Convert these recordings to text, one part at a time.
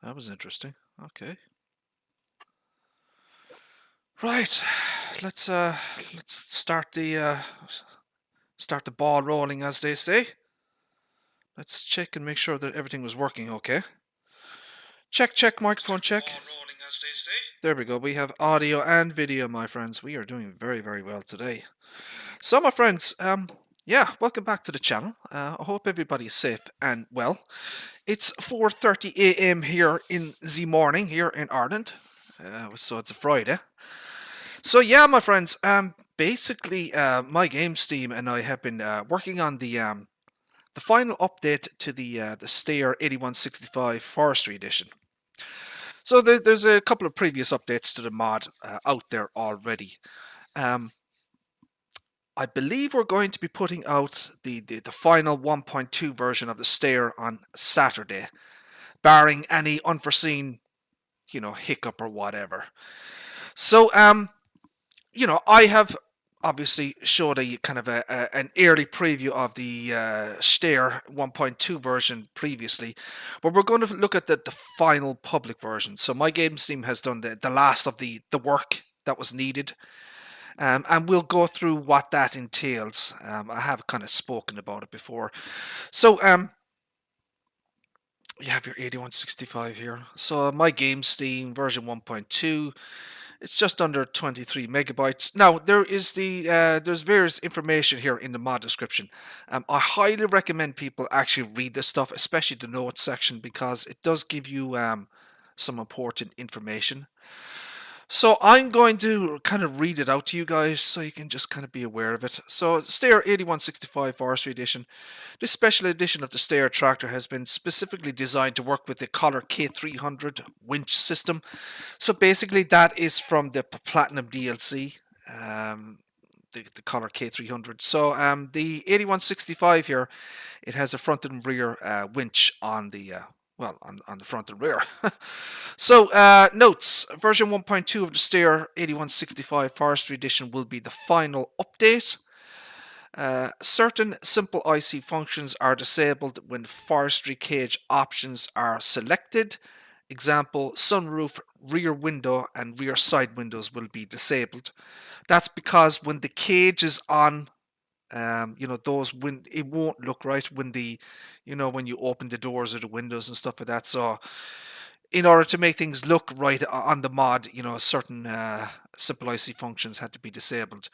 That was interesting. Okay. Right. Let's start the ball rolling, as they say. Let's check and make sure that everything was working okay. Check, check, microphone check. There we go. We have audio and video, my friends. We are doing very, very well today. So, my friends, yeah, welcome back to the channel. I hope everybody is safe and well. It's 4:30 a.m. here in the morning here in Ireland. So it's a Friday. So yeah, my friends, basically, MyGamesteam and I have been working on the final update to the Steyr 8165 Forestry Edition. So there's a couple of previous updates to the mod out there already. Um, I believe we're going to be putting out the final 1.2 version of the Steyr on Saturday, barring any unforeseen, hiccup or whatever. So, I have obviously showed a kind of an early preview of the Steyr 1.2 version previously, but we're going to look at the final public version. So MyGamesteam has done the last of the work that was needed, and we'll go through what that entails. I have kind of spoken about it before. So you have your 8165 here. So MyGamesteam version 1.2. It's just under 23 megabytes. Now there is there's various information here in the mod description. I highly recommend people actually read this stuff, especially the notes section, because it does give you some important information. So I'm going to kind of read it out to you guys so you can just kind of be aware of it. So Steyr 8165 Forestry Edition. This special edition of the Steyr tractor has been specifically designed to work with the Collar K300 winch system. So basically that is from the Platinum DLC. The Collar K300. So the 8165 here, it has a front and rear winch on the on the front and rear. So notes: version 1.2 of the Steyr 8165 Forestry Edition will be the final update. Certain simple IC functions are disabled when forestry cage options are selected. Example, sunroof, rear window, and rear side windows will be disabled. That's because when the cage is on, it won't look right when when you open the doors or the windows and stuff like that. So in order to make things look right on the mod, certain simple IC functions had to be disabled.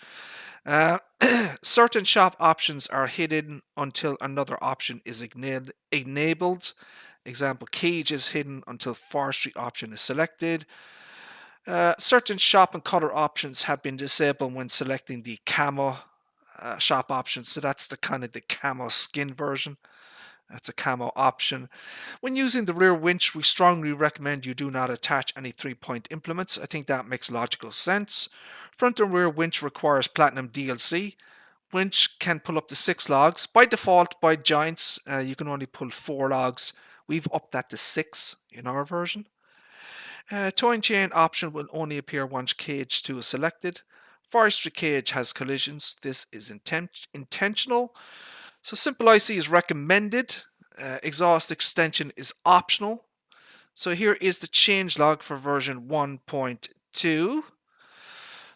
Certain shop options are hidden until another option is enabled. Example, cage is hidden until forestry option is selected. Certain shop and color options have been disabled when selecting the camo shop options. So that's the kind of the camo skin version. That's a camo option. When using the rear winch, we strongly recommend you do not attach any 3-point implements. I think that makes logical sense. Front and rear winch requires Platinum DLC. Winch can pull up to 6 logs. By default, by Giants, you can only pull 4 logs. We've upped that to 6 in our version. Towing chain option will only appear once cage 2 is selected. Forestry cage has collisions. This is intentional. So simple IC is recommended. Exhaust extension is optional. So here is the changelog for version 1.2.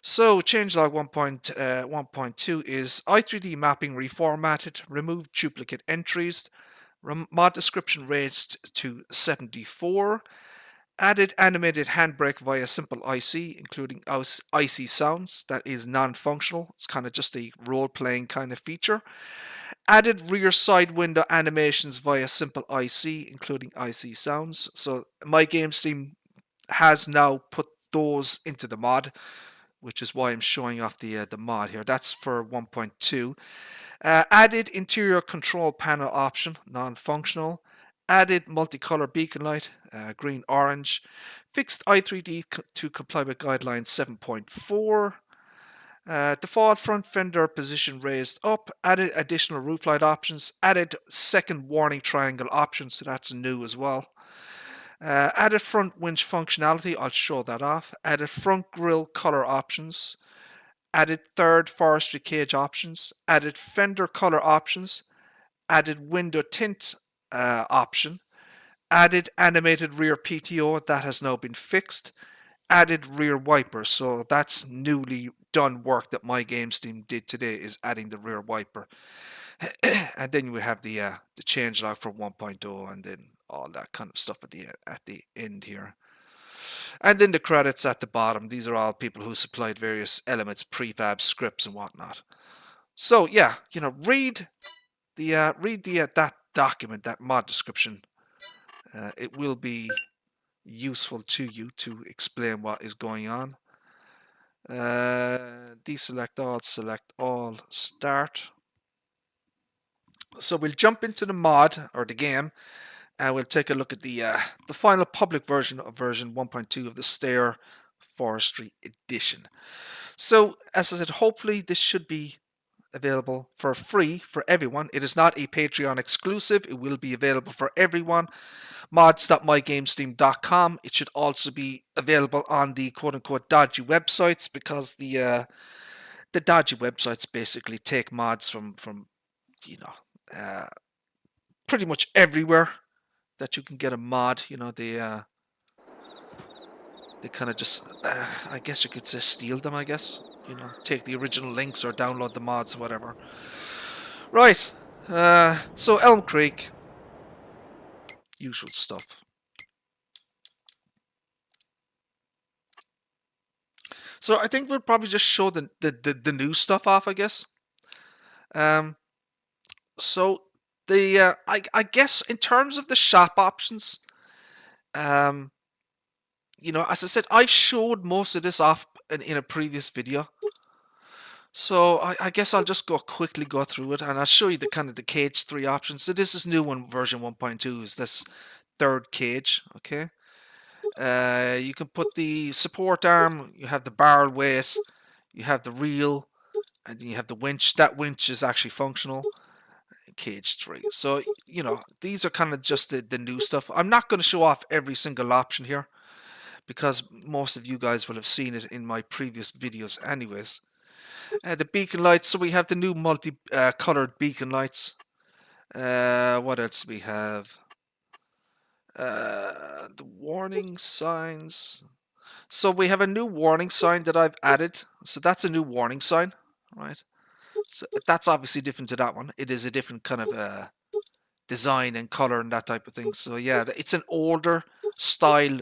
So changelog 1.2 is i3D mapping reformatted, removed duplicate entries, mod description raised to 74, added animated handbrake via simple IC, including IC sounds. That is non-functional. It's kind of just a role-playing kind of feature. Added rear side window animations via simple IC, including IC sounds. So MyGamesteam has now put those into the mod, which is why I'm showing off the mod here. That's for 1.2. Added interior control panel option, non-functional. Added multicolor beacon light, green orange. Fixed i3D to comply with guidelines 7.4. Default front fender position raised up. Added additional roof light options. Added second warning triangle options, so that's new as well. Added front winch functionality, I'll show that off. Added front grille color options. Added third forestry cage options. Added fender color options. Added window tint option. Added animated rear PTO, that has now been fixed. Added rear wiper, so that's newly done work that MyGamesteam did today, is adding the rear wiper. And then we have the changelog for 1.0, and then all that kind of stuff at the end here. And then the credits at the bottom. These are all people who supplied various elements, prefab scripts and whatnot. So yeah, read the that document, that mod description. It will be useful to you to explain what is going on. Deselect all, select all, start. So we'll jump into the mod or the game, and we'll take a look at the final public version of version 1.2 of the Steyr Forestry Edition. So as I said, hopefully this should be available for free for everyone. It is not a Patreon exclusive. It will be available for everyone. Mods.mygamesteam.com. It should also be available on the quote-unquote dodgy websites, because the dodgy websites basically take mods from pretty much everywhere that you can get a mod. They kind of just, I guess you could say, steal them, I guess. Take the original links or download the mods, whatever. Right. So Elm Creek, usual stuff. So I think we'll probably just show the new stuff off, I guess. So I guess in terms of the shop options, as I said, I've showed most of this off in a previous video. So I guess I'll just quickly go through it, and I'll show you the kind of the cage 3 options. So this is new one, version 1.2, is this third cage, okay? You can put the support arm, you have the barrel weight, you have the reel, and then you have the winch. That winch is actually functional. Cage 3. So, these are kind of just the new stuff. I'm not going to show off every single option here, because most of you guys will have seen it in my previous videos anyways. The beacon lights, so we have the new multi-colored beacon lights. What else do we have? The warning signs. So we have a new warning sign that I've added. So that's a new warning sign, right? So that's obviously different to that one. It is a different kind of design and color and that type of thing. So yeah, it's an older style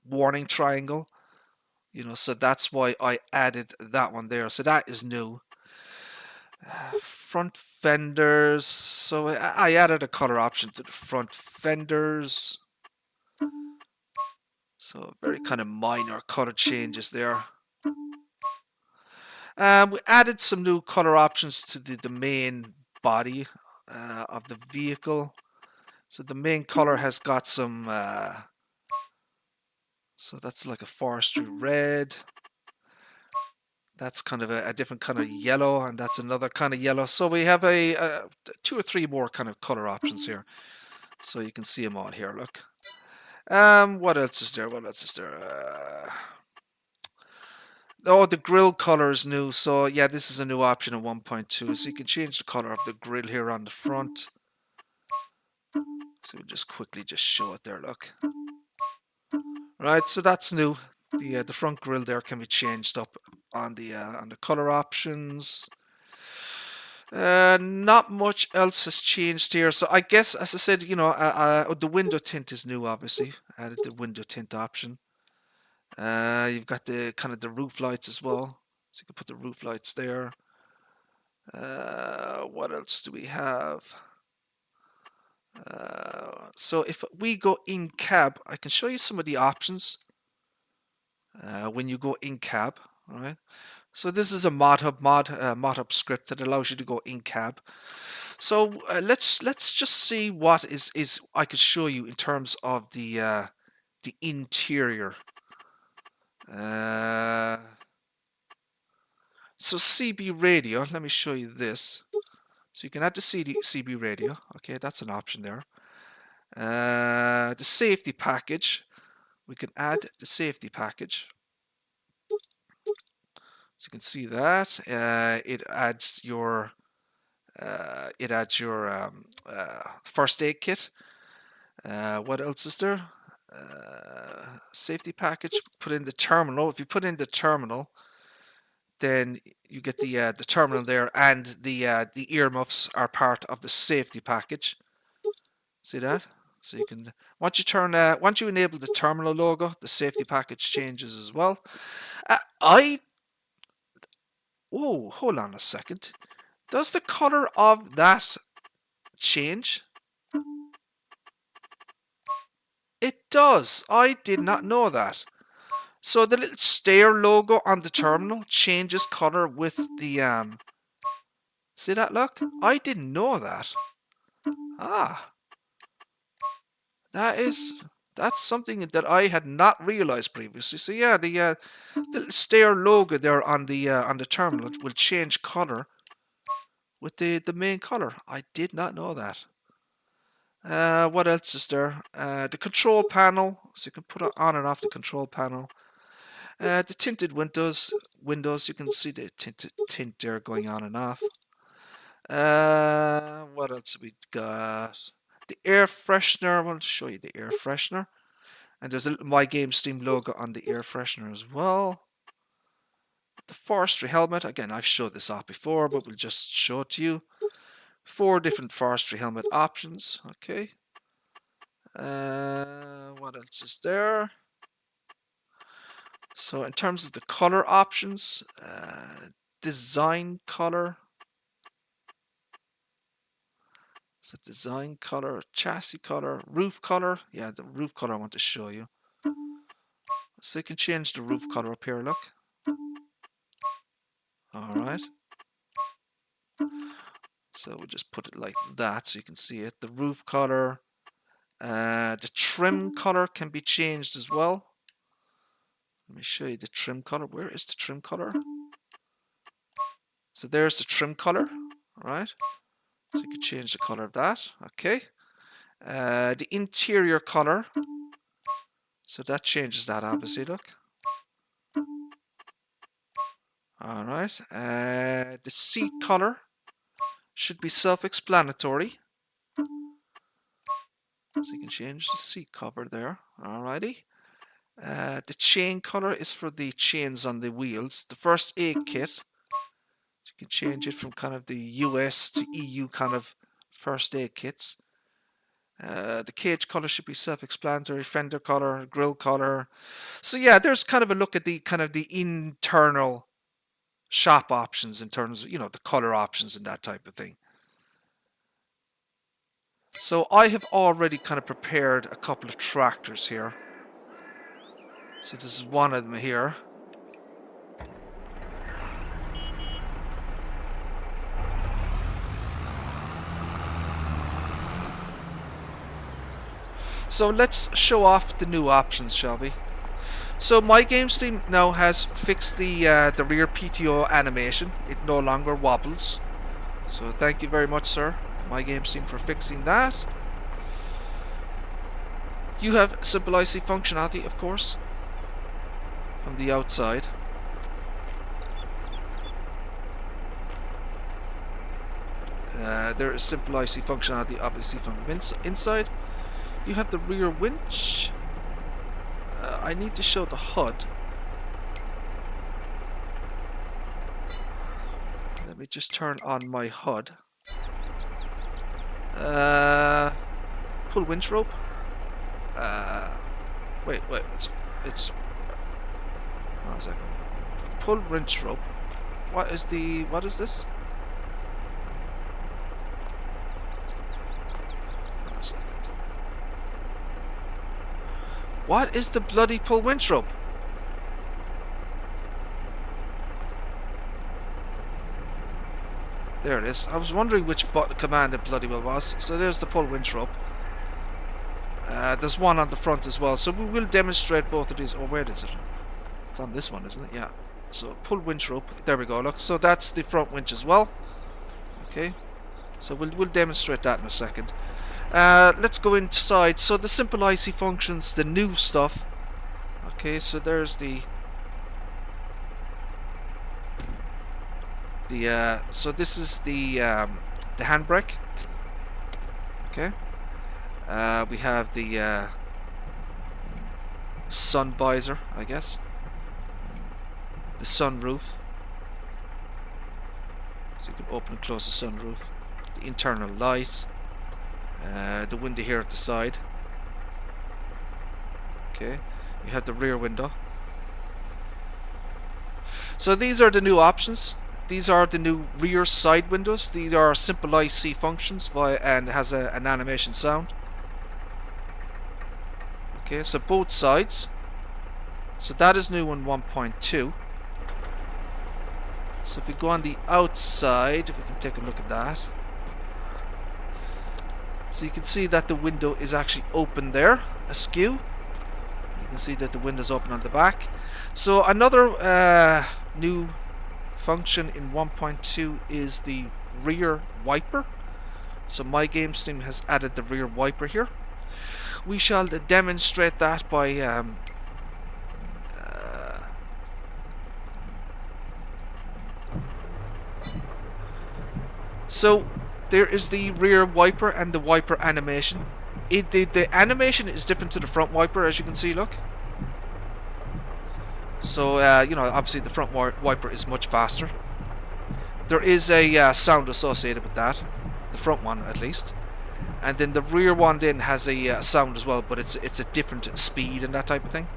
warning triangle. So that's why I added that one there. So that is new. Front fenders. So I added a color option to the front fenders. So very kind of minor color changes there. We added some new color options to the main body of the vehicle. So the main color has got some, so that's like a forestry red. That's kind of a different kind of yellow, and that's another kind of yellow. So we have a 2 or 3 more kind of color options here. So you can see them all here, look. What else is there? What else is there? Oh, the grill color is new. So yeah, this is a new option in 1.2. So you can change the color of the grill here on the front. So we'll just quickly just show it there, look. Right, so that's new. The front grille there can be changed up on the color options. Not much else has changed here. So I guess, as I said, the window tint is new. Obviously, added the window tint option. You've got the kind of the roof lights as well, so you can put the roof lights there. What else do we have? So if we go in cab, I can show you some of the options. When you go in cab, all right. So this is a ModHub script that allows you to go in cab. So let's just see what is I could show you in terms of the interior. So CB radio. Let me show you this. So you can add the CB radio. Okay, that's an option there. The safety package. We can add the safety package. So you can see that it adds your first aid kit. What else is there? Safety package. Put in the terminal. If you put in the terminal, then you get the terminal there, and the earmuffs are part of the safety package. See that? So you can once you enable the terminal logo, the safety package changes as well. Whoa, hold on a second. Does the color of that change? It does. I did not know that. So the little Steyr logo on the terminal changes color with the see that, look? I didn't know that. Ah. That's something that I had not realized previously. So yeah, the little Steyr logo there on the terminal will change color with the main color. I did not know that. What else is there? The control panel, so you can put it on and off the control panel. The tinted windows, you can see the tint there going on and off. What else have we got? The air freshener. I want to show you the air freshener. And there's a little MyGamesteam logo on the air freshener as well. The Forestry helmet. Again, I've showed this off before, but we'll just show it to you. 4 different Forestry helmet options. Okay. What else is there? So in terms of the color options, design color. So design color, chassis color, roof color. Yeah, the roof color I want to show you. So you can change the roof color up here, look. Alright. So we'll just put it like that so you can see it. The roof color. The trim color can be changed as well. Let me show you the trim color. Where is the trim color? So there's the trim color. Alright. So you can change the color of that. Okay. The interior color. So that changes that, obviously, look. Alright. The seat color should be self-explanatory. So you can change the seat cover there. Alrighty. The chain color is for the chains on the wheels. The first aid kit, you can change it from kind of the US to EU kind of first aid kits. The cage color should be self-explanatory. Fender color, grille color. So yeah, there's kind of a look at the internal shop options in terms of, the color options and that type of thing. So I have already kind of prepared a couple of tractors here. So this is one of them here. So let's show off the new options, shall we? So MyGamesteam now has fixed the rear PTO animation. It no longer wobbles. So thank you very much, sir, MyGamesteam, for fixing that. You have simple IC functionality, of course, from the outside. There is simple IC functionality, obviously, from inside. You have the rear winch. I need to show the HUD. Let me just turn on my HUD. Pull winch rope. Wait, it's. Hold on a second. Pull winch rope. What is this? Hold on a second. What is the bloody pull winch rope? There it is. I was wondering which command it bloody well was. So there's the pull winch rope. There's one on the front as well. So we will demonstrate both of these. Oh, where is it? It's on this one, isn't it? Yeah. So pull winch rope. There we go. Look. So that's the front winch as well. Okay. So we'll demonstrate that in a second. Let's go inside. So the simple IC functions, the new stuff. Okay, so there's so this is the handbrake. Okay. We have the sun visor, I guess. The sunroof. So you can open and close the sunroof. The internal light. The window here at the side. Okay. You have the rear window. So these are the new options. These are the new rear side windows. These are simple IC functions and has an animation sound. Okay, so both sides. So that is new in 1.2. So if we go on the outside, we can take a look at that. So you can see that the window is actually open there, askew. You can see that the window's open on the back. So another new function in 1.2 is the rear wiper. So MyGamesteam has added the rear wiper here. We shall demonstrate that by so there is the rear wiper and the wiper animation. The animation is different to the front wiper, as you can see, look. So, you know, obviously the front wiper is much faster. There is a sound associated with that. The front one, at least. And then the rear one then has a sound as well, but it's a different speed and that type of thing.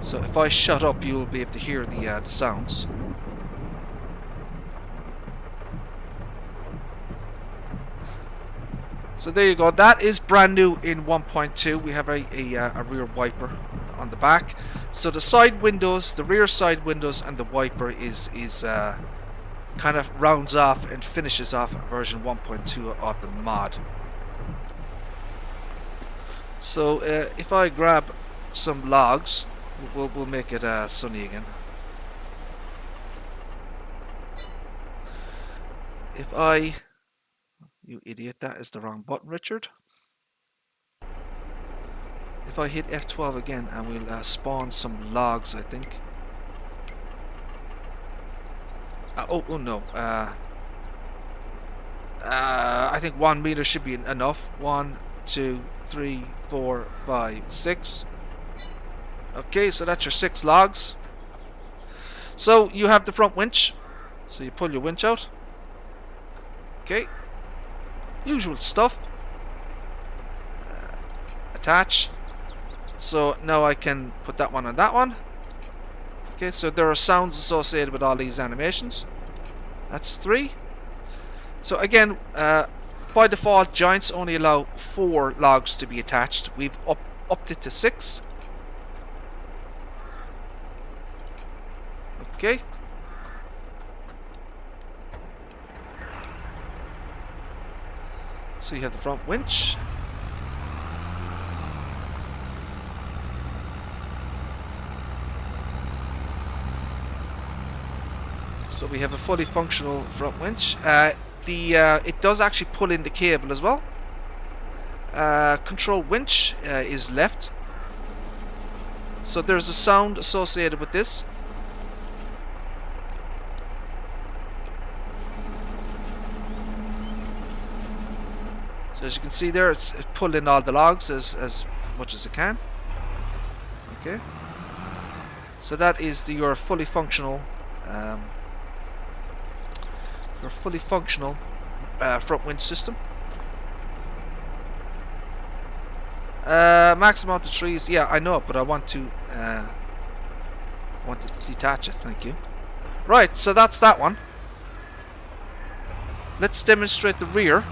So if I shut up, you'll be able to hear the sounds. So there you go. That is brand new in 1.2. We have a rear wiper on the back. So the side windows, the rear side windows, and the wiper is kind of rounds off and finishes off version 1.2 of the mod. So if I grab some logs, we'll make it sunny again. If I... You idiot, that is the wrong button, Richard. If I hit F12 again and we'll spawn some logs, I think. Oh no. I think 1 meter should be enough. 1, 2, 3, 4, 5, 6. Okay, so that's your 6 logs. So you have the front winch. So you pull your winch out. Okay. Usual stuff. Attach. So now I can put that one on that one. Okay, so there are sounds associated with all these animations. That's 3. So again, by default, giants only allow 4 logs to be attached. We've upped it to 6. Okay. So you have the front winch. So we have a fully functional front winch. It does actually pull in the cable as well. Control winch is left. So there's a sound associated with this. So as you can see there, it's pulled in all the logs as much as it can. Okay. So that is your fully functional front winch system. Max amount of trees, yeah, I know, but I want to detach it. Thank you. Right, so that's that one. Let's demonstrate the rear.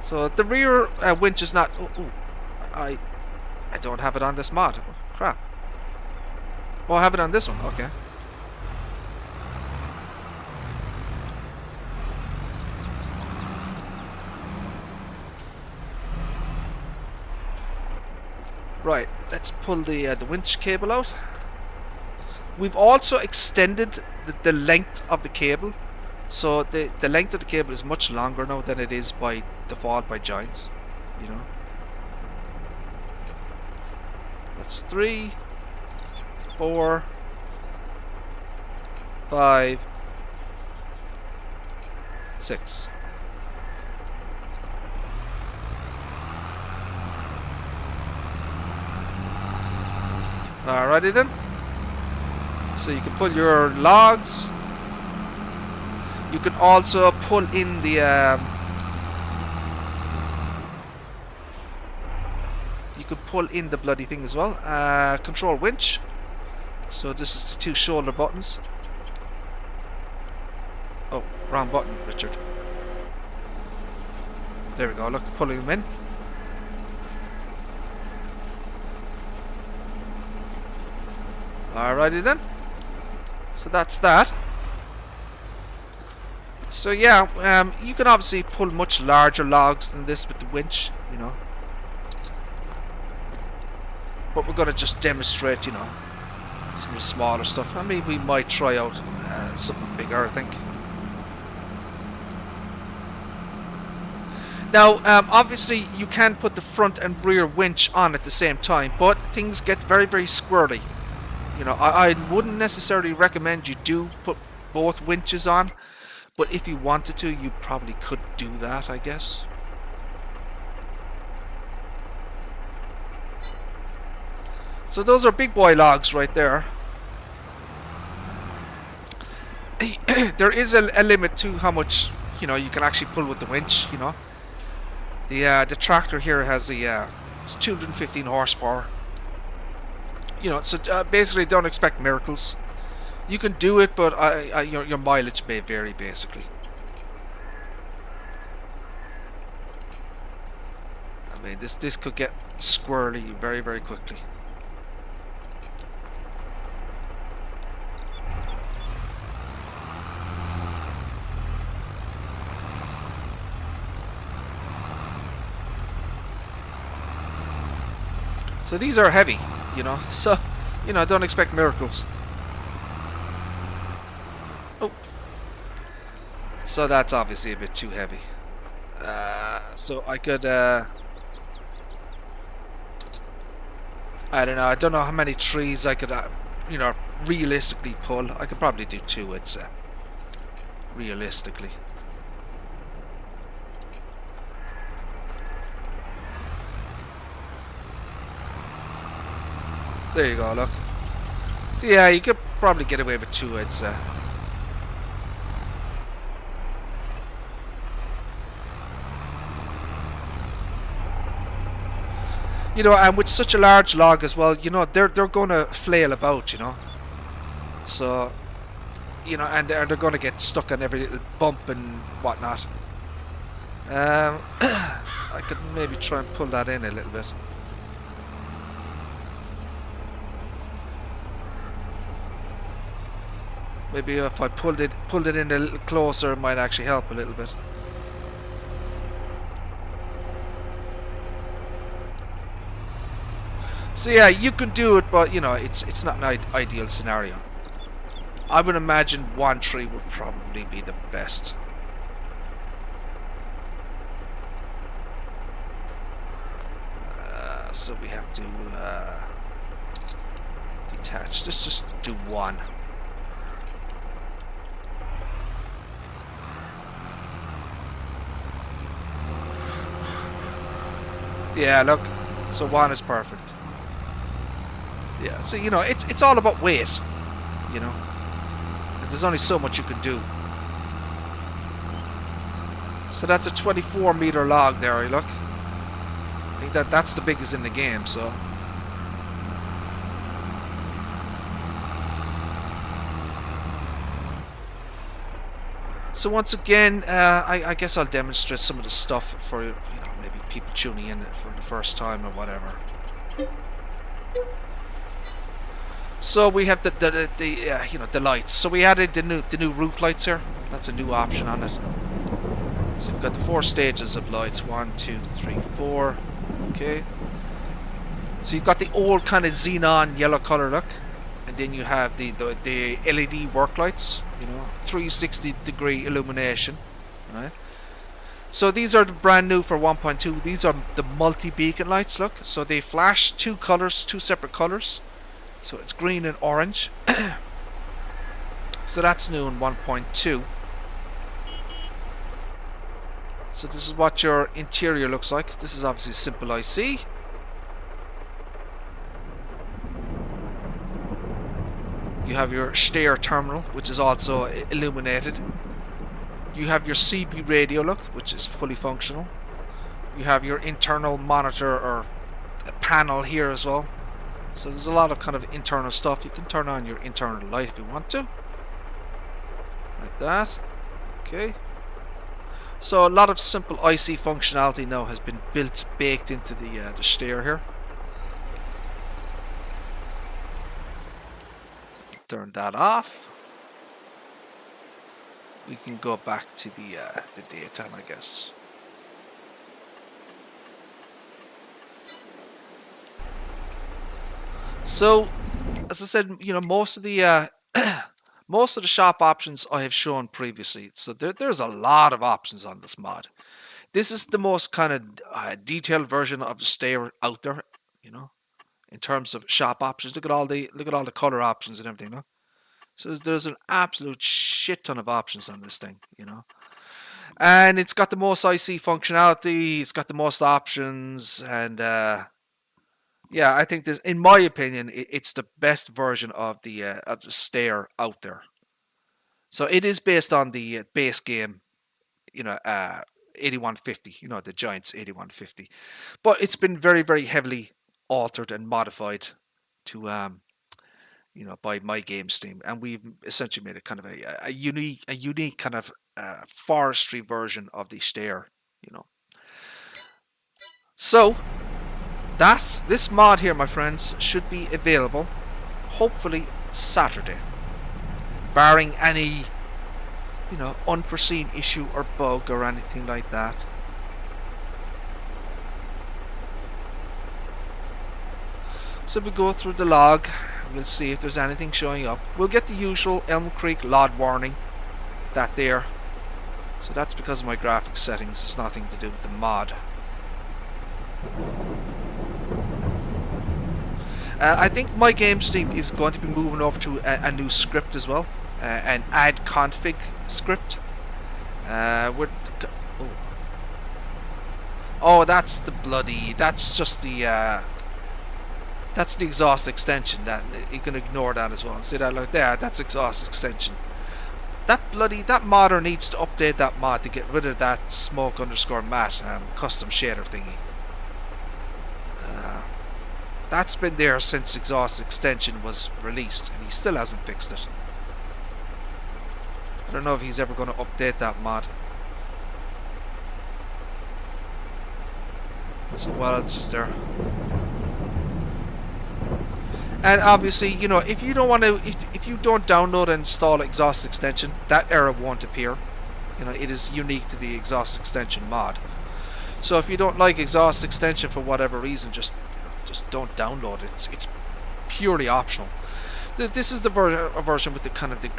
So the rear winch is not. I don't have it on this mod. Oh, crap. Oh, I have it on this one. Okay. Right. Let's pull the winch cable out. We've also extended the length of the cable. So the length of the cable is much longer now than it is by default by giants, you know. That's 3, 4, 5, 6. Alrighty then. So you can pull your logs. You can also pull in the bloody thing as well. Control winch. So this is the 2 shoulder buttons. Oh, wrong button, Richard. There we go, look, pulling them in. Alrighty then. So that's that. So yeah, you can obviously pull much larger logs than this with the winch, you know. But we're going to just demonstrate, you know, some of the smaller stuff. I mean, we might try out something bigger, I think. Now, obviously, you can put the front and rear winch on at the same time, but things get very, very squirrely. You know, I wouldn't necessarily recommend you do put both winches on, but if you wanted to, you probably could do that, I guess. So those are big boy logs right there. There is a limit to how much, you know, you can actually pull with the winch, you know. The tractor here has it's 215 horsepower. You know, so basically don't expect miracles. You can do it, but your mileage may vary, basically. I mean, this could get squirrely very, very quickly. So these are heavy, you know, so, you know, don't expect miracles. Oh. So that's obviously a bit too heavy. So I could, I don't know how many trees I could, you know, realistically pull. I could probably do 2, I'd say. Realistically. There you go, look. So yeah, you could probably get away with 2, I'd say. You know, and with such a large log as well, you know, they're going to flail about, you know. So, you know, and they're going to get stuck on every little bump and whatnot. I could maybe try and pull that in a little bit. Maybe if I pulled it in a little closer, it might actually help a little bit. So yeah, you can do it, but you know, it's not an ideal scenario. I would imagine 1 tree would probably be the best. So we have to detach. Let's just do 1. Yeah, look. So 1 is perfect. Yeah, so you know, it's all about weight. You know, there's only so much you can do. So that's a 24-meter log there. Look. I think that's the biggest in the game. So. So once again, I guess I'll demonstrate some of the stuff for, you know, maybe people tuning in for the first time or whatever. So we have the you know, the lights. So we added the new roof lights here. That's a new option on it. So we've got the 4 stages of lights. 1, 2, 3, 4. Okay. So you've got the old kind of xenon yellow color look, and then you have the LED work lights. You know, 360-degree illumination. Right. So these are the brand new for 1.2. These are the multi-beacon lights. Look. So they flash 2 colors, 2 separate colors. So it's green and orange. So that's new in 1.2. So this is what your interior looks like. This is obviously simple IC. You have your Steyr terminal, which is also illuminated. You have your CB radio look, which is fully functional. You have your internal monitor or panel here as well. So there's a lot of kind of internal stuff. You can turn on your internal light if you want to. Like that. Okay. So a lot of simple IC functionality now has been baked into the Steyr here. So turn that off. We can go back to the daytime, I guess. So, as I said, you know, most of the most of the shop options I have shown previously. So there's a lot of options on this mod. This is the most kind of detailed version of the Steyr out there, you know, in terms of shop options. Look at all the color options and everything, you know? So there's an absolute shit ton of options on this thing, you know. And it's got the most IC functionality, it's got the most options, and yeah, I think this, in my opinion, it's the best version of the Steyr out there. So it is based on the base game, you know, 8150, you know, the Giants 8150, but it's been very, very heavily altered and modified to you know, by MyGamesteam, and we've essentially made it kind of a unique kind of forestry version of the Steyr, you know. So this mod here, my friends, should be available hopefully Saturday, barring any, you know, unforeseen issue or bug or anything like that. So we go through the log. We'll see if there's anything showing up. We'll get the usual Elm Creek LOD warning, that there. So that's because of my graphics settings. It's nothing to do with the mod. I think MyGamesteam is going to be moving over to a new script as well, an add config script. Oh, that's just the that's the exhaust extension. That you can ignore that as well. See that like there? That's exhaust extension. That modder needs to update that mod to get rid of that smoke_matte custom shader thingy. That's been there since exhaust extension was released, and he still hasn't fixed it. I don't know if he's ever going to update that mod. So what else is there? And obviously, you know, if you don't want to, if you don't download and install exhaust extension, that error won't appear. You know, it is unique to the exhaust extension mod. So if you don't like exhaust extension for whatever reason, just don't download it. It's purely optional. This is the version with the kind of the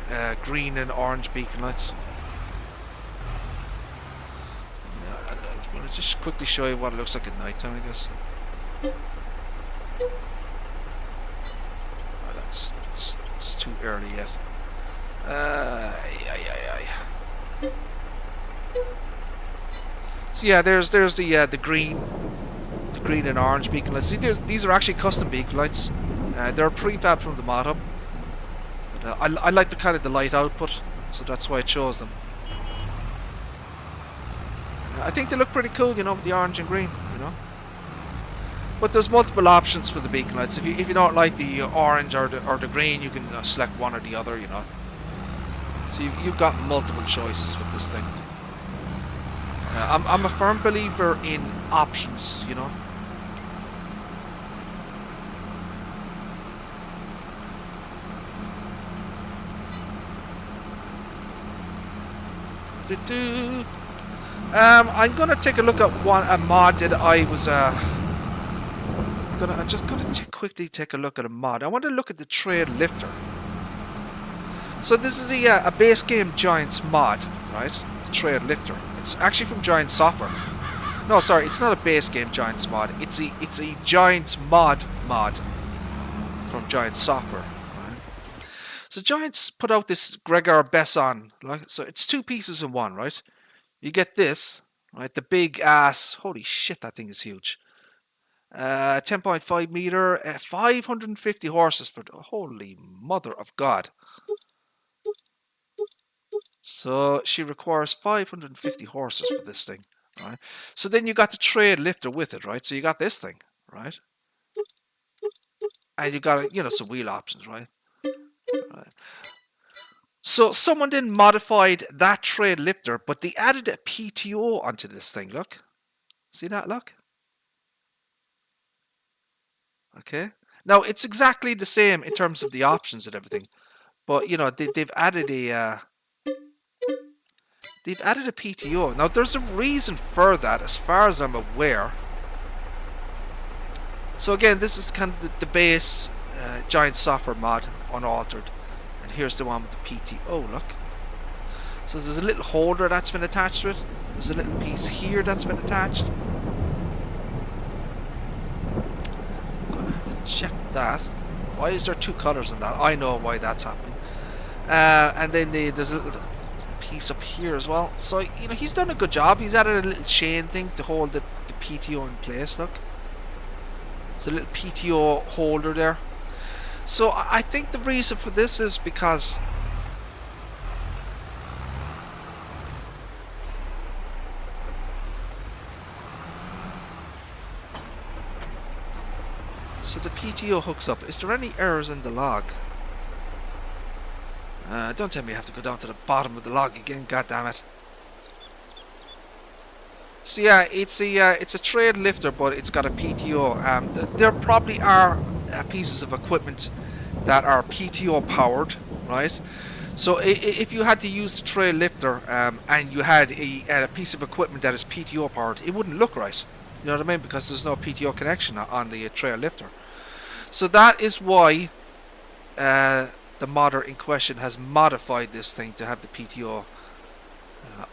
green and orange beacon lights. I'm going to just quickly show you what it looks like at night time, I guess. It's too early yet. So yeah, there's the green and orange beacon lights. See, these are actually custom beacon lights. They're prefab from the mod hub. But, I like the kind of the light output, so that's why I chose them. I think they look pretty cool, you know, with the orange and green, you know. But there's multiple options for the beacon lights. If you don't like the orange or the green, you can select one or the other, you know. So you've got multiple choices with this thing. I'm a firm believer in options, you know. I'm gonna take a look at a mod that I was I'm just gonna quickly take a look at a mod. I want to look at the trade lifter. So this is a base game Giants mod, right? The trade lifter. It's actually from Giants Software. No, sorry, it's not a base game Giants mod. It's a Giants mod from Giants Software. Right? So Giants put out this Gregor Besson, right? So it's two pieces in one, right? You get this, Right, the big ass. Holy shit, that thing is huge. 10.5 meter, 550 horses for the holy mother of God. So she requires 550 horses for this thing, right? So then you got the trade lifter with it, right? So you got this thing, right? And you got, you know, some wheel options, right? Right. So someone then modified that trade lifter, but they added a PTO onto this thing. Look, see that? Look. Okay. Now it's exactly the same in terms of the options and everything, but you know they've added a PTO. Now there's a reason for that, as far as I'm aware. So again, this is kind of the base giant software mod, unaltered, and here's the one with the PTO. Look. So there's a little holder that's been attached to it. There's a little piece here that's been attached. I'm gonna have to check that. Why is there two colors on that? I know why that's happening. And then there's a little piece up here as well. So, you know, he's done a good job. He's added a little chain thing to hold the PTO in place. Look. There's a little PTO holder there. So I think the reason for this is because so the PTO hooks up. Is there any errors in the log? Don't tell me you have to go down to the bottom of the log again. God damn it. So yeah, it's a trade lifter, but it's got a PTO. There probably are pieces of equipment that are PTO powered, right? So if you had to use the trade lifter and you had a piece of equipment that is PTO powered, it wouldn't look right. You know what I mean? Because there's no PTO connection on the trail lifter. So that is why the modder in question has modified this thing to have the PTO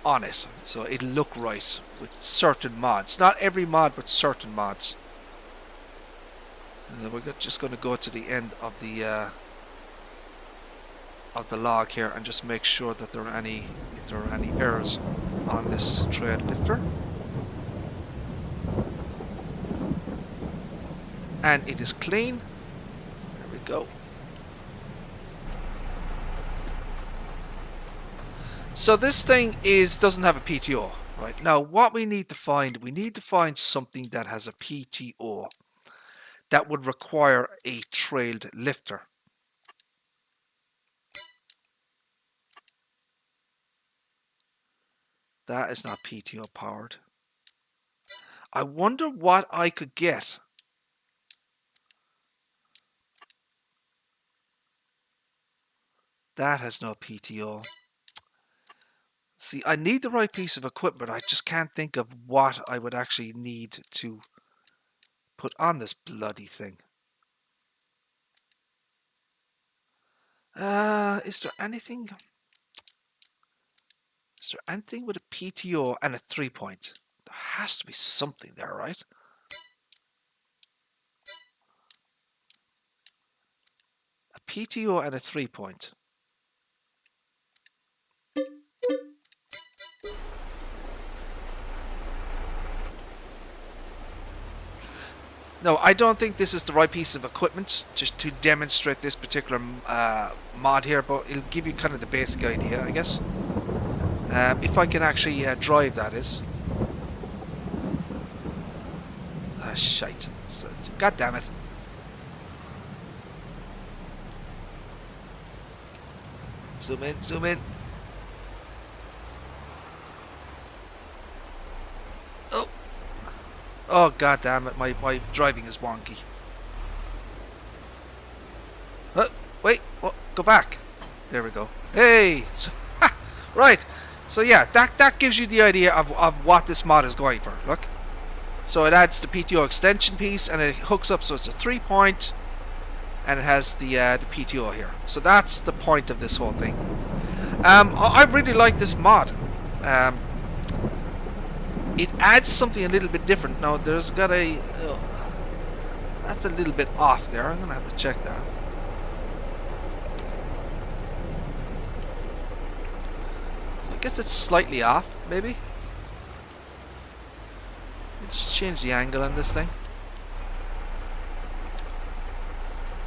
on it, so it'll look right with certain mods. Not every mod, but certain mods. And then we're just going to go to the end of the log here and just make sure that there are any errors on this trail lifter. And it is clean. There we go. So this thing doesn't have a PTO, right? Now what we need to find something that has a PTO that would require a trailed lifter. That is not PTO powered. I wonder what I could get. That has no PTO. See, I need the right piece of equipment. I just can't think of what I would actually need to put on this bloody thing. Is there anything? Is there anything with a PTO and a 3-point? There has to be something there, right? A PTO and a 3-point. No, I don't think this is the right piece of equipment just to demonstrate this particular mod here, but it'll give you kind of the basic idea, I guess. If I can actually drive, that is. Ah, shite. God damn it. Zoom in, zoom in. Oh. Oh, god damn it, my driving is wonky. Wait, go back. There we go. Hey! So, right. So yeah, that gives you the idea of what this mod is going for. Look. So it adds the PTO extension piece and it hooks up, so it's a 3-point and it has the PTO here. So that's the point of this whole thing. I really like this mod. It adds something a little bit different. Now there's got a that's a little bit off there. I'm gonna have to check that. So I guess it's slightly off, maybe. Just change the angle on this thing.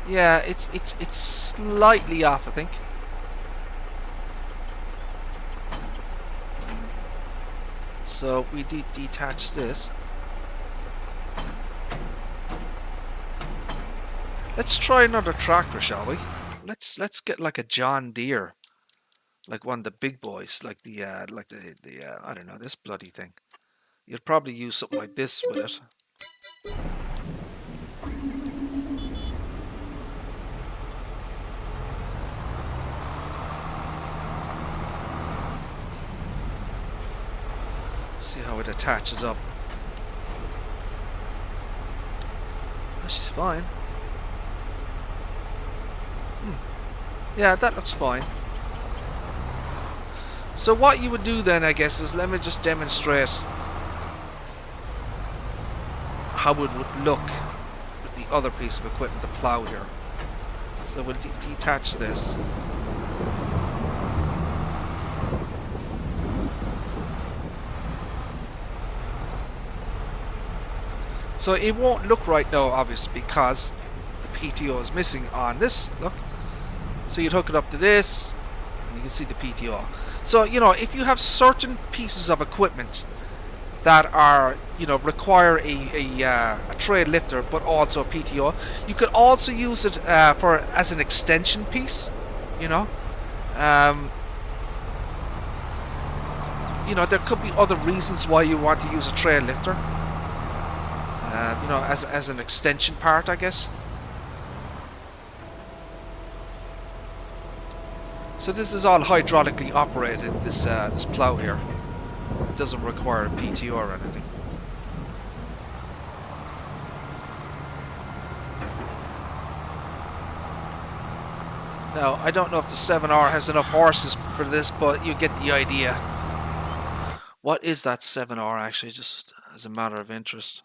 Yeah, it's slightly off, I think. So we detach this. Let's try another tractor, shall we? Let's get like a John Deere, like one of the big boys, like the I don't know, this bloody thing. You'd probably use something like this with it. Let's see how it attaches up. Oh, she's fine. Yeah, that looks fine. So what you would do then, I guess, is let me just demonstrate how it would look with the other piece of equipment, the plow here. So we'll detach this. So it won't look right now, obviously, because the PTO is missing on this. Look. So you'd hook it up to this, and you can see the PTO. So, you know, if you have certain pieces of equipment that are, you know, require a tray lifter, but also a PTO, you could also use it as an extension piece. You know, there could be other reasons why you want to use a tray lifter. You know, as an extension part, I guess. So this is all hydraulically operated, this plow here. It doesn't require a PTO or anything. Now, I don't know if the 7R has enough horses for this, but you get the idea. What is that 7R actually, just as a matter of interest?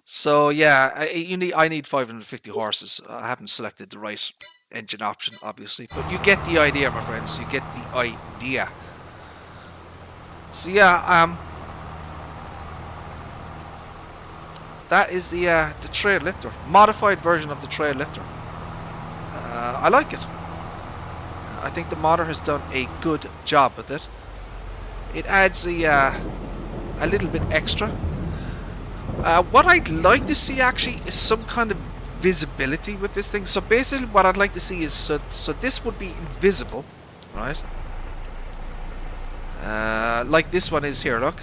So yeah, I need 550 horses. I haven't selected the right engine option, obviously, but you get the idea, my friends. You get the idea. So yeah, that is the tray lifter, modified version of the tray lifter. I like it. I think the modder has done a good job with it. It adds a little bit extra. What I'd like to see actually is some kind of visibility with this thing. So basically what I'd like to see is, so this would be invisible, right? Like this one is here, look.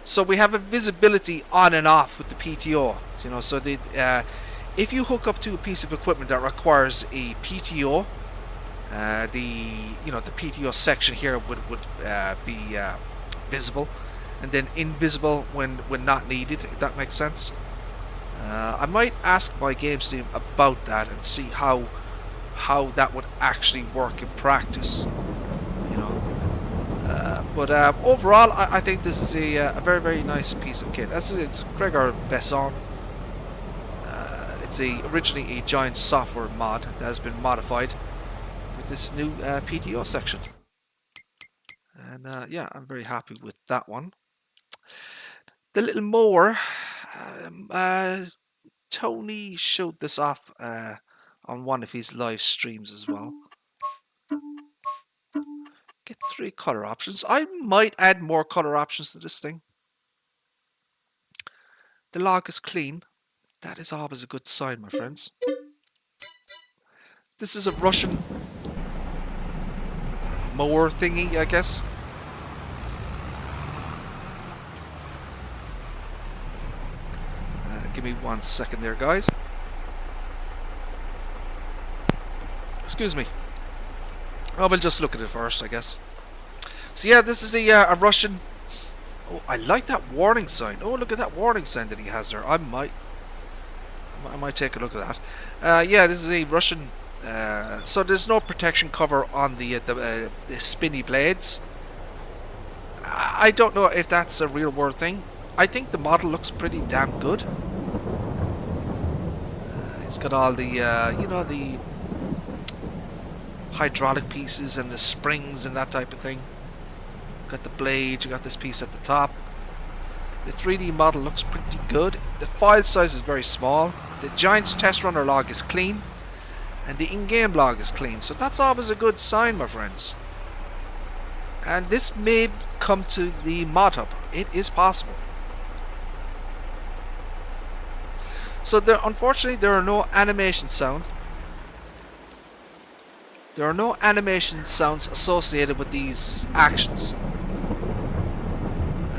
So we have a visibility on and off with the PTO, you know, so if you hook up to a piece of equipment that requires a PTO, the PTO section here would be visible, and then invisible when not needed, if that makes sense. I might ask MyGamesteam about that and see how that would actually work in practice, you know. But overall, I think this is a very, very nice piece of kit. It's Gregor Besson. It's originally a Giant software mod that has been modified with this new PTO section. And yeah, I'm very happy with that one. The little mower, Tony showed this off on one of his live streams as well. Get 3 color options. I might add more color options to this thing. The log is clean. That is always a good sign, my friends. This is a Russian mower thingy, I guess. Give me 1 second there, guys. Excuse me. Oh, we'll just look at it first, I guess. So yeah, this is a Russian. Oh, I like that warning sign. Oh, look at that warning sign that he has there. I might take a look at that. Yeah, this is a Russian. So there's no protection cover on the spinny blades. I don't know if that's a real world thing. I think the model looks pretty damn good. It's got all the the hydraulic pieces and the springs and that type of thing. Got the blade. You got this piece at the top. The 3D model looks pretty good. The file size is very small. The Giants test runner log is clean. And the in-game log is clean. So that's always a good sign, my friends. And this may come to the mod hub. It is possible. So unfortunately there are no animation sounds. There are no animation sounds associated with these actions.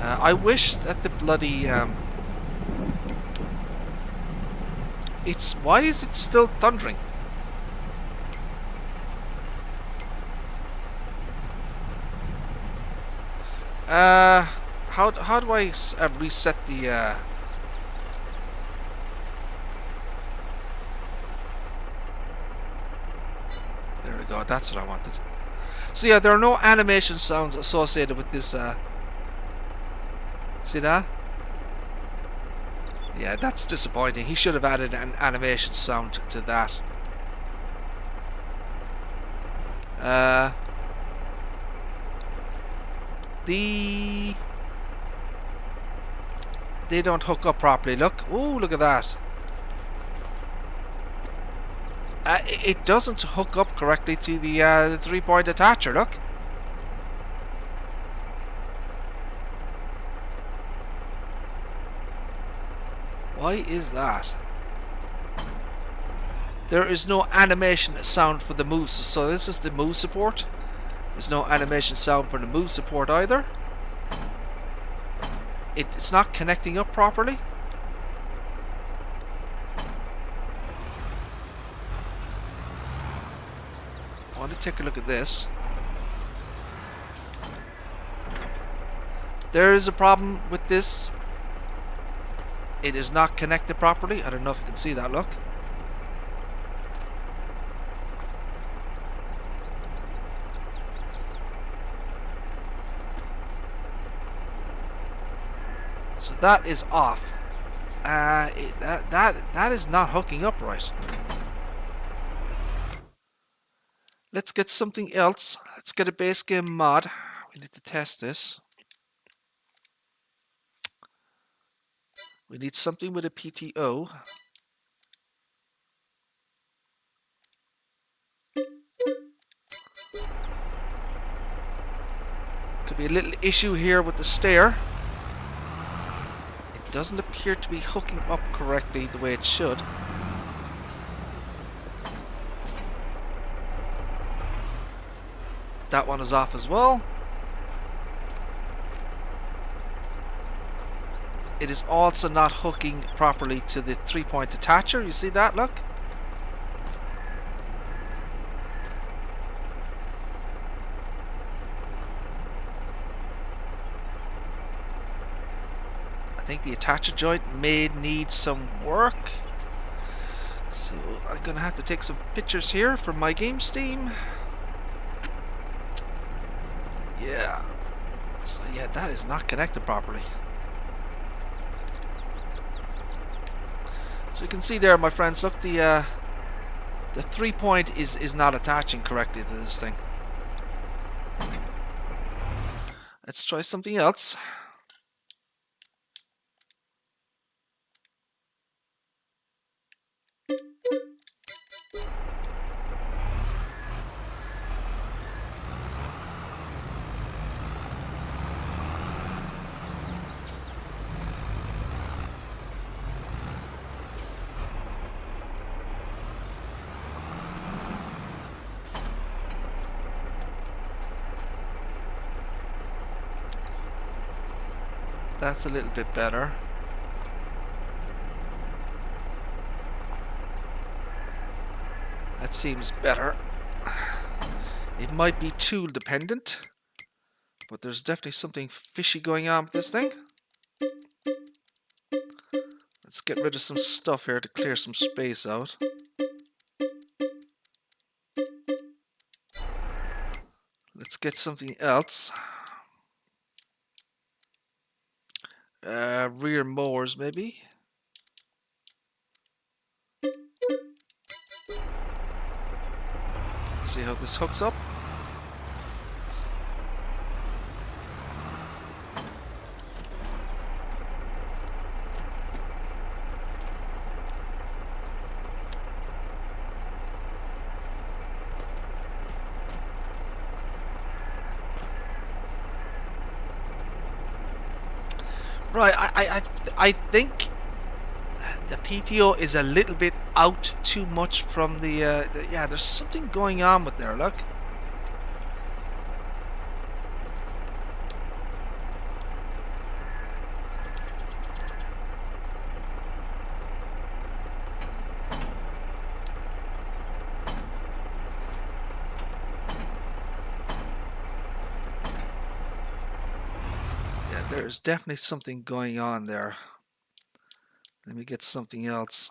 I wish that the bloody why is it still thundering? How do I reset the There we go, that's what I wanted. So yeah, there are no animation sounds associated with this see that? Yeah, that's disappointing. He should have added an animation sound to that. They don't hook up properly. Look. Oh, look at that. It doesn't hook up correctly to the 3-point attacher. Look. Why is that? There is no animation sound for the moves. So this is the move support. There's no animation sound for the move support either. It's not connecting up properly. I want to take a look at this. There is a problem with this. It is not connected properly. I don't know if you can see that, look. So that is off. That is not hooking up right. Let's get something else. Let's get a base game mod. We need to test this. We need something with a PTO. Could be a little issue here with the Steyr. It doesn't appear to be hooking up correctly the way it should. That one is off as well. It is also not hooking properly to the 3-point attacher. You see that? Look. I think the attacher joint may need some work. So I'm going to have to take some pictures here for MyGamesteam. Yeah. So yeah, that is not connected properly. So you can see there, my friends, look, the 3-point is not attaching correctly to this thing. Let's try something else. That's a little bit better. That seems better. It might be tool dependent, but there's definitely something fishy going on with this thing. Let's get rid of some stuff here to clear some space out. Let's get something else. Rear mowers, maybe. Let's see how this hooks up. Right, I think the PTO is a little bit out too much from the yeah, there's something going on with there, look. Yeah, there's definitely something going on there. Let me get something else.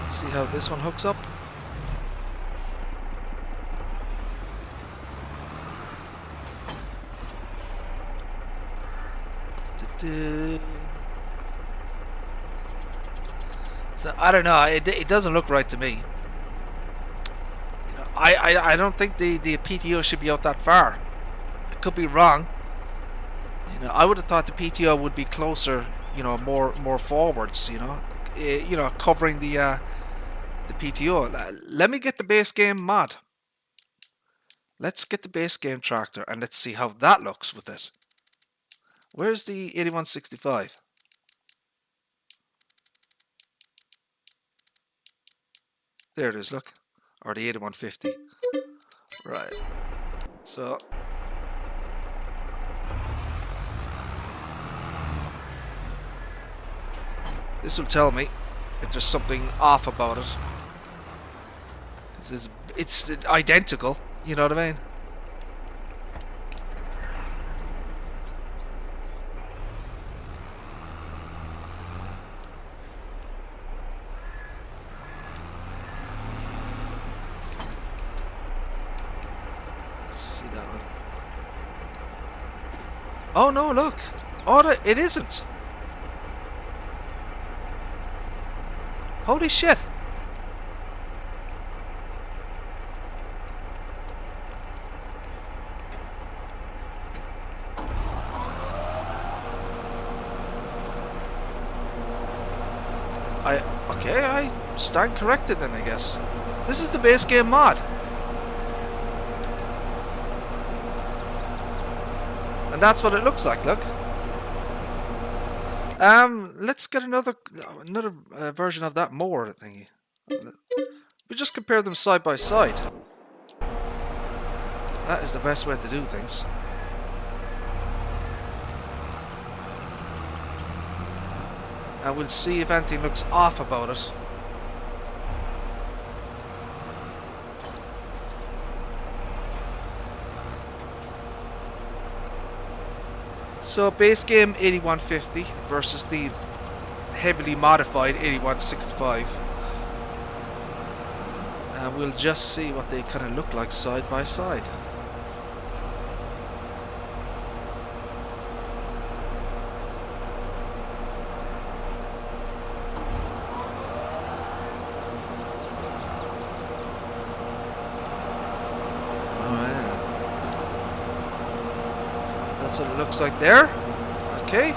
See how this one hooks up? So I don't know. It doesn't look right to me. You know, I don't think the PTO should be out that far. I could be wrong. You know, I would have thought the PTO would be closer. You know, more forwards. You know, covering the PTO. Let me get the base game mod. Let's get the base game tractor and let's see how that looks with it. Where's the 8165? There it is, look. Or the 8150. Right. So this will tell me if there's something off about it. It's identical, you know what I mean? Let's see that one. Oh no, look. Oh, it isn't. Holy shit. Okay, I stand corrected then, I guess. This is the base game mod. And that's what it looks like, look. Let's get another version of that more thingy. We just compare them side by side. That is the best way to do things. And we'll see if anything looks off about it. So base game 8150 versus the heavily modified 8165. And we'll just see what they kind of look like side by side. That's what it looks like there. Okay.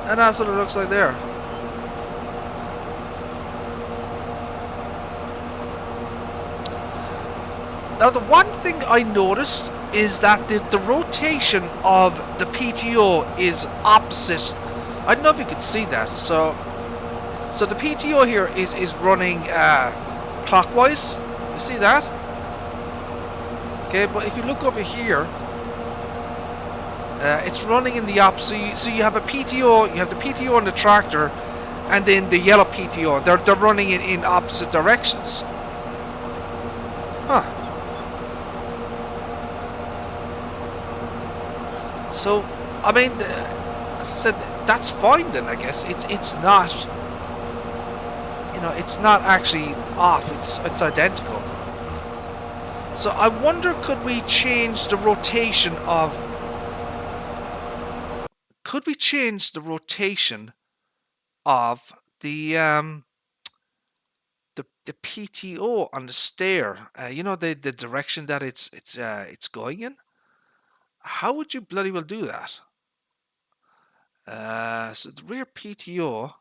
And that's what it looks like there. Now the one thing I noticed is that the rotation of the PTO is opposite. I don't know if you can see that. So the PTO here is running clockwise. You see that? Okay, but if you look over here, it's running in the opposite. So you have a PTO, you have the PTO on the tractor, and then the yellow PTO. They're running in opposite directions. Huh. So, I mean, as I said, that's fine then. I guess it's not. You know, it's not actually off. It's identical. So I wonder, could we change the rotation of? Could we change the rotation of the PTO on the Steyr? You know, the direction that it's going in. How would you bloody well do that? So the rear PTO.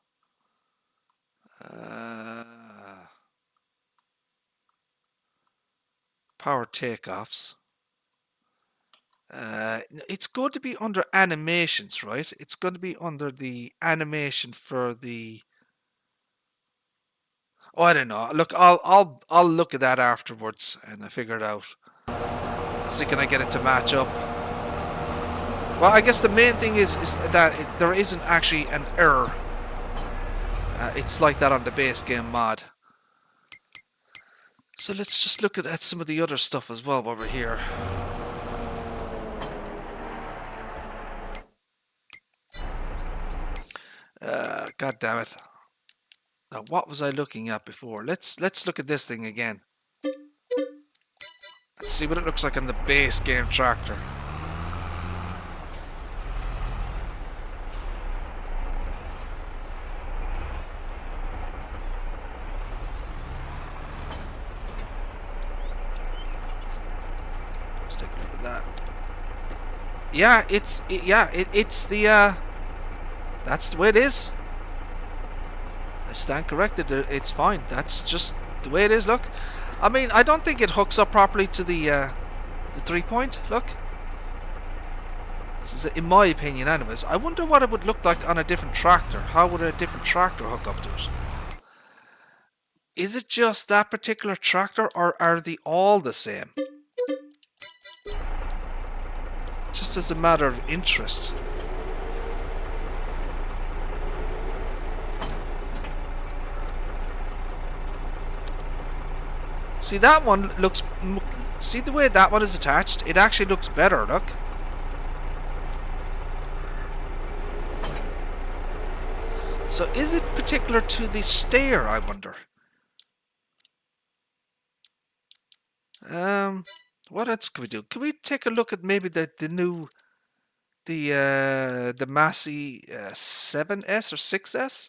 Power takeoffs. It's going to be under animations, right? It's going to be under the animation for the. Oh, I don't know. Look, I'll look at that afterwards and I figure it out. See, can I get it to match up? Well, I guess the main thing is that there isn't actually an error. It's like that on the base game mod. So let's just look at some of the other stuff as well while we're here. God damn it. Now, what was I looking at before? Let's look at this thing again. Let's see what it looks like on the base game tractor. Let's take a look at that. Yeah, it's the that's the way it is. I stand corrected. It's fine. That's just the way it is. Look, I mean, I don't think it hooks up properly to the 3-point. Look, this is in my opinion, anyways. I wonder what it would look like on a different tractor. How would a different tractor hook up to it? Is it just that particular tractor, or are they all the same? Just as a matter of interest. See, that one looks... See the way that one is attached? It actually looks better, look. So is it particular to the Steyr, I wonder? What else can we do? Can we take a look at maybe the new... the Massey 7S or 6S?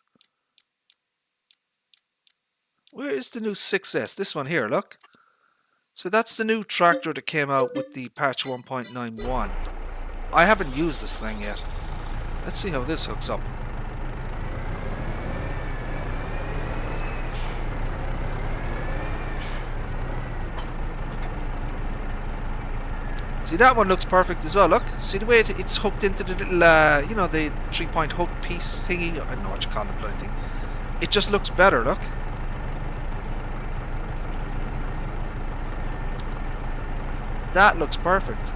Where is the new 6S? This one here, look. So that's the new tractor that came out with the patch 1.91. I haven't used this thing yet. Let's see how this hooks up. See, that one looks perfect as well. Look, see the way it's hooked into the little, you know, the 3-point hook piece thingy. I don't know what you call the bloody thing. It just looks better, look. That looks perfect.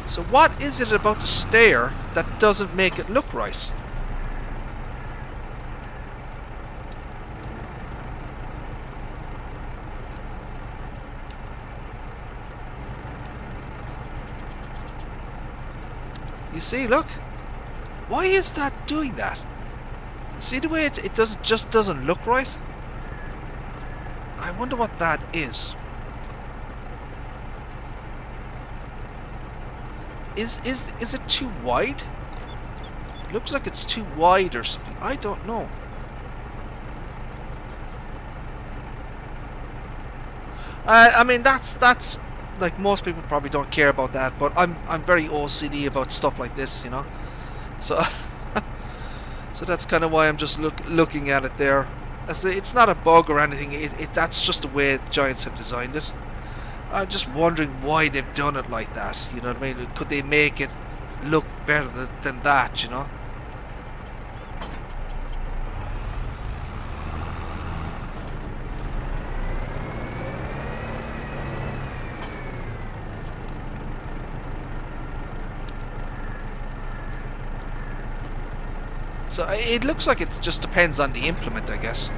So what is it about the Steyr that doesn't make it look right? You see, look. Why is that doing that? See the way it just doesn't look right? I wonder what that is. Is it too wide? It looks like it's too wide or something. I don't know. I mean, that's like, most people probably don't care about that, but I'm very OCD about stuff like this, you know. So so that's kind of why I'm just looking at it there. It's not a bug or anything. That's just the way Giants have designed it. I'm just wondering why they've done it like that. You know what I mean? Could they make it look better than that? You know? So it looks like it just depends on the implement, I guess.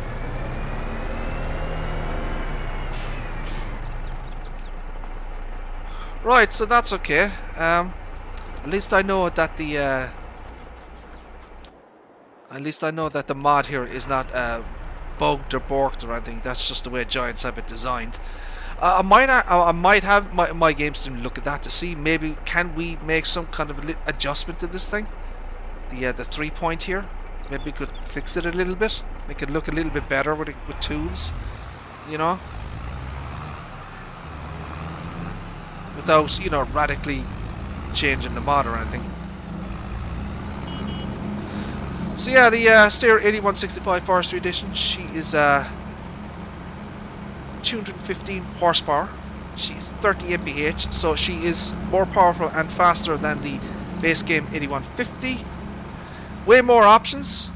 Right, so that's okay. At least I know that the mod here is not bugged or borked or anything. That's just the way Giants have it designed. I might have my MyGamesteam look at that to see maybe can we make some kind of adjustment to this thing. The 3-point here, maybe we could fix it a little bit, make it look a little bit better with tools, you know, without, you know, radically changing the mod or anything. So yeah, the Steyr 8165 Forestry Edition, she is 215 horsepower. She's 30 mph, so she is more powerful and faster than the base game 8150. Way more options.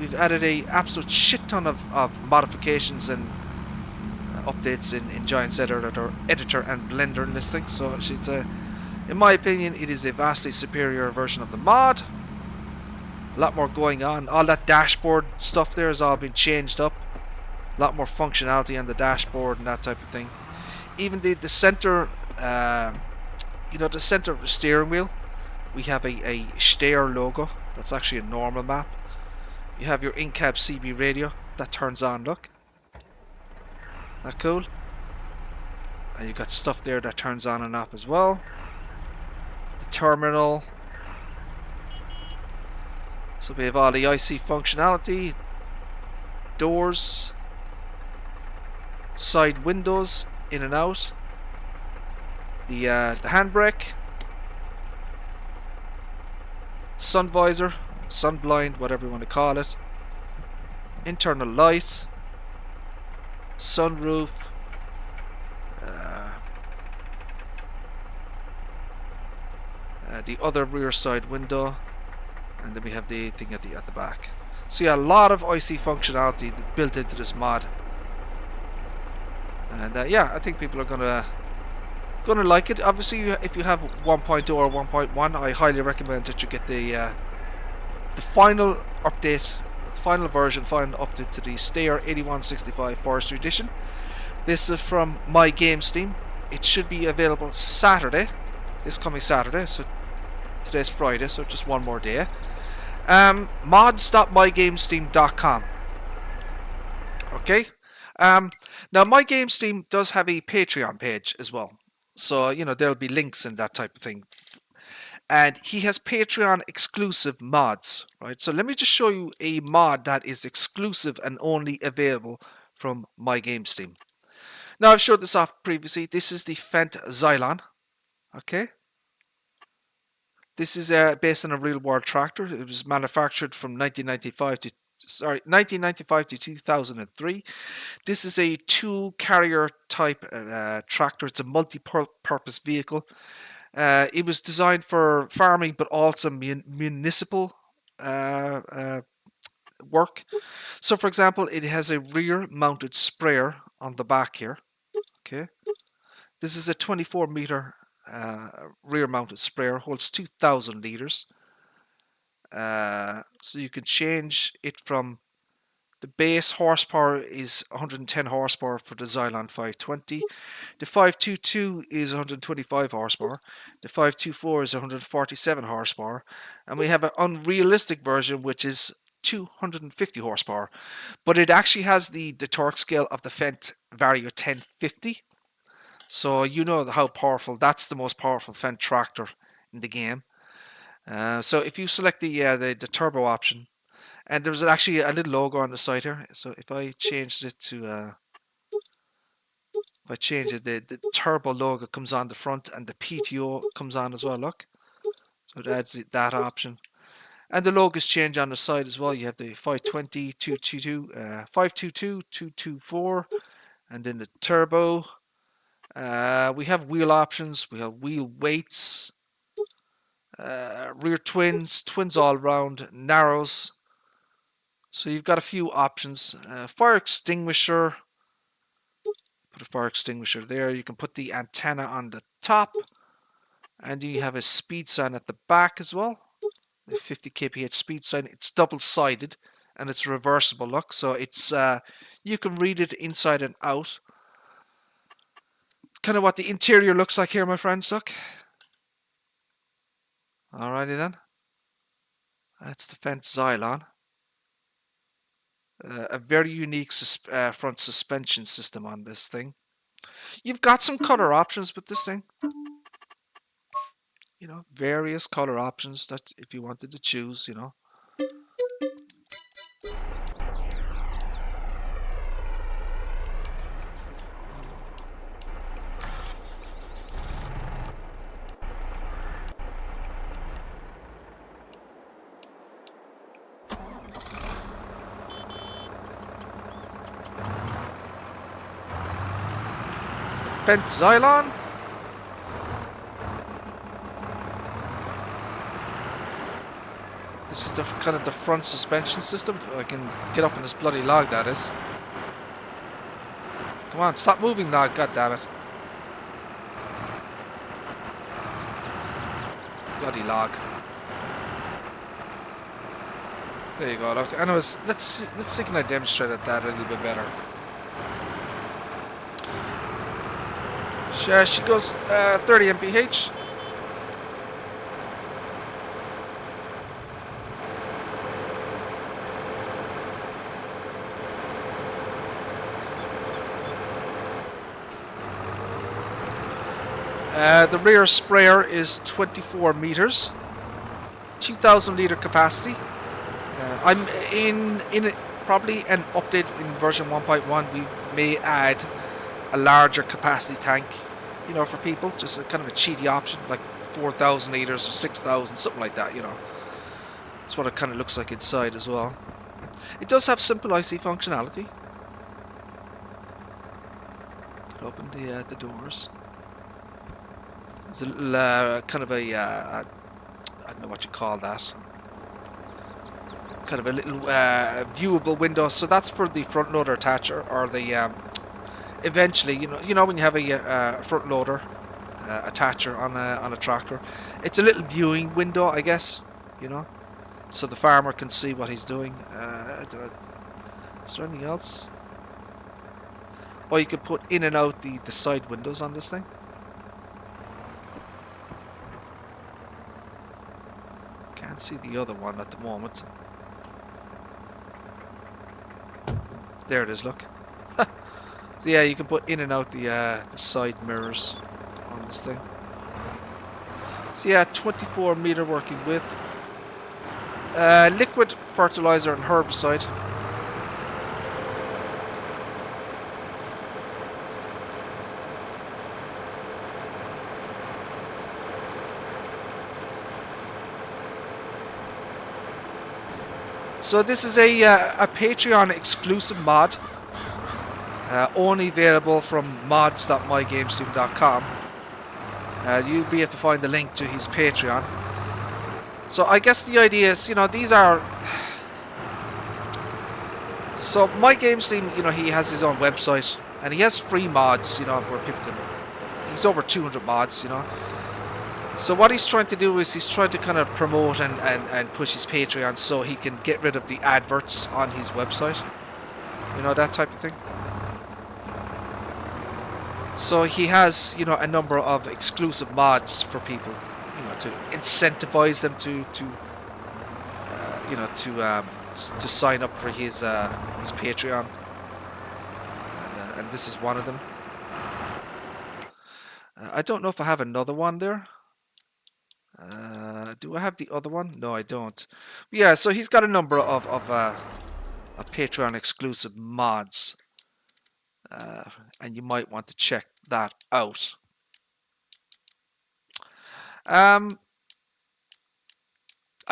We've added a absolute shit ton of modifications and updates in Giant's editor and Blender in this thing. So it's in my opinion, it is a vastly superior version of the mod. A lot more going on. All that dashboard stuff there has all been changed up. A lot more functionality on the dashboard and that type of thing. Even the center, the center of the steering wheel, we have a Steyr logo. That's actually a normal map. You have your in-cab CB radio that turns on. Look, that cool. And you've got stuff there that turns on and off as well. The terminal. So we have all the IC functionality, doors, side windows in and out, the handbrake, sun visor, sun blind, whatever you want to call it, internal light, sunroof, the other rear side window, and then we have the thing at the back. So yeah, a lot of IC functionality built into this mod, and yeah, I think people are gonna like it. Obviously, if you have 1.0 or 1.1, I highly recommend that you get the final update, final update to the Steyr 8165 Forestry Edition. This is from MyGamesteam. It should be available Saturday, this coming Saturday. So today's Friday, so just one more day. Mods.mygamesteam.com. Okay. Now MyGamesteam does have a Patreon page as well, so there'll be links and that type of thing. And he has Patreon exclusive mods, right? So let me just show you a mod that is exclusive and only available from MyGamesteam. Now I've showed this off previously. This is the Fendt Xylon. Okay. This is based on a real-world tractor. It was manufactured from 1995 to 2003. This is a two-carrier type tractor. It's a multi-purpose vehicle. It was designed for farming, but also municipal work. So, for example, it has a rear-mounted sprayer on the back here. Okay, this is a 24-meter rear-mounted sprayer, holds 2,000 liters. So you can change it from the base horsepower is 110 horsepower for the Xylon 520. The 522 is 125 horsepower. The 524 is 147 horsepower. And we have an unrealistic version which is 250 horsepower. But it actually has the torque scale of the Fendt Vario 1050. So you know how powerful, that's the most powerful Fendt tractor in the game. So if you select the turbo option, and there's actually a little logo on the side here. So if I changed it to, the turbo logo comes on the front and the PTO comes on as well, look. So it adds that option. And the logos change on the side as well. You have the 520, 222, 522, 224, and then the turbo. We have wheel options, we have wheel weights, rear twins all round, narrows. So you've got a few options. Fire extinguisher, put a fire extinguisher there. You can put the antenna on the top, and you have a speed sign at the back as well. The 50 kph speed sign. It's double-sided and it's reversible, look. So it's you can read it inside and out. Kind of what the interior looks like here, my friends, look. Alrighty then. That's the Fendt Xylon. A very unique front suspension system on this thing. You've got some color options with this thing. Various color options that if you wanted to choose, Bent Xylon. This is the kind of the front suspension system. I can get up in this bloody log, that is. Come on, stop moving, log, god damn it. Bloody log. There you go, look. Anyways, let's see can I demonstrate that a little bit better. She goes 30 mph. The rear sprayer is 24 meters, 2,000 litre capacity. I'm in it, probably an update in version 1.1. We may add a larger capacity tank, you know, for people, just a kind of a cheaty option, like 4,000 litres or 6,000, something like that, you know. That's what it kind of looks like inside as well. It does have simple IC functionality. You can open the doors. There's a little, kind of a, I don't know what you call that. Kind of a little viewable window. So that's for the front loader attacher, or the eventually, you know when you have a front loader attacher on a tractor, it's a little viewing window, I guess. You know, so the farmer can see what he's doing. Is there anything else? Oh, you could put in and out the side windows on this thing. Can't see the other one at the moment. There it is, look. So yeah, you can put in and out the side mirrors on this thing. So yeah, 24 meter working width. Liquid fertilizer and herbicide. So this is a Patreon exclusive mod, only available from mods.mygamesteam.com. You'll be able to find the link to his Patreon. So I guess the idea is, you know, these are... So MyGamesteam, you know, he has his own website, and he has free mods, you know, where people can... He's over 200 mods, you know. So what he's trying to do is he's trying to kind of promote and push his Patreon so he can get rid of the adverts on his website. You know, that type of thing. So he has, you know, a number of exclusive mods for people, you know, to incentivize them to you know, to sign up for his Patreon. And this is one of them. I don't know if I have another one there. Do I have the other one? No, I don't. But yeah, so he's got a number of Patreon exclusive mods, and you might want to check that out. I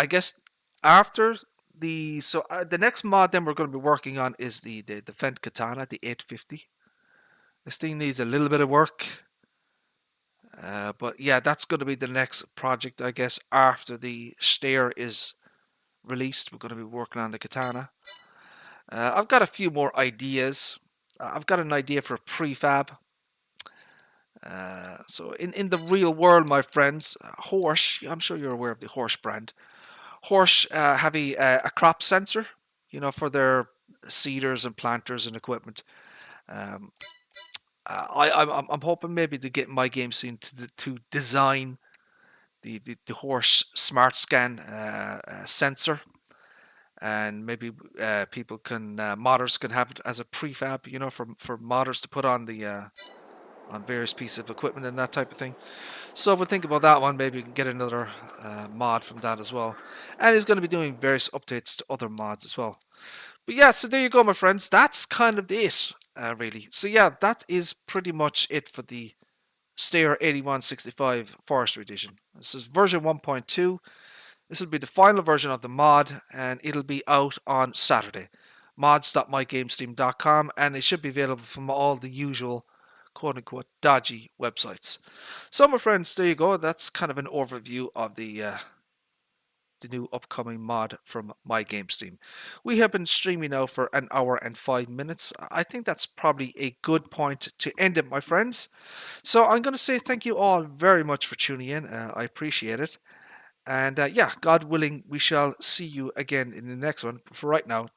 guess after the the next mod then we're going to be working on is the Fendt Katana, the 850. This thing needs a little bit of work. But yeah, that's going to be the next project, I guess, after the Steyr is released. We're going to be working on the Katana. I've got a few more ideas. I've got an idea for a prefab. So in the real world, my friends, Horsch, I'm sure you're aware of the Horsch brand. Horsch have a crop sensor, you know, for their seeders and planters and equipment. I'm hoping maybe to get MyGamesteam to design the Horsch Smart Scan sensor, and maybe people can modders can have it as a prefab, you know, for modders to put on the on various pieces of equipment and that type of thing. So we'll think about that one. Maybe we can get another mod from that as well. And he's going to be doing various updates to other mods as well. But yeah, so there you go, my friends. That's kind of it. Really. So yeah, that is pretty much it for the Steyr 8165 Forestry Edition. This is version 1.2. This will be the final version of the mod, and it'll be out on Saturday. mods.mygamesteam.com, and it should be available from all the usual quote unquote dodgy websites. So, my friends, there you go. That's kind of an overview of the new upcoming mod from MyGamesteam. We have been streaming now for an hour and 5 minutes. I think that's probably a good point to end it, my friends. So I'm going to say thank you all very much for tuning in. I appreciate it. And yeah, God willing, we shall see you again in the next one. For right now, take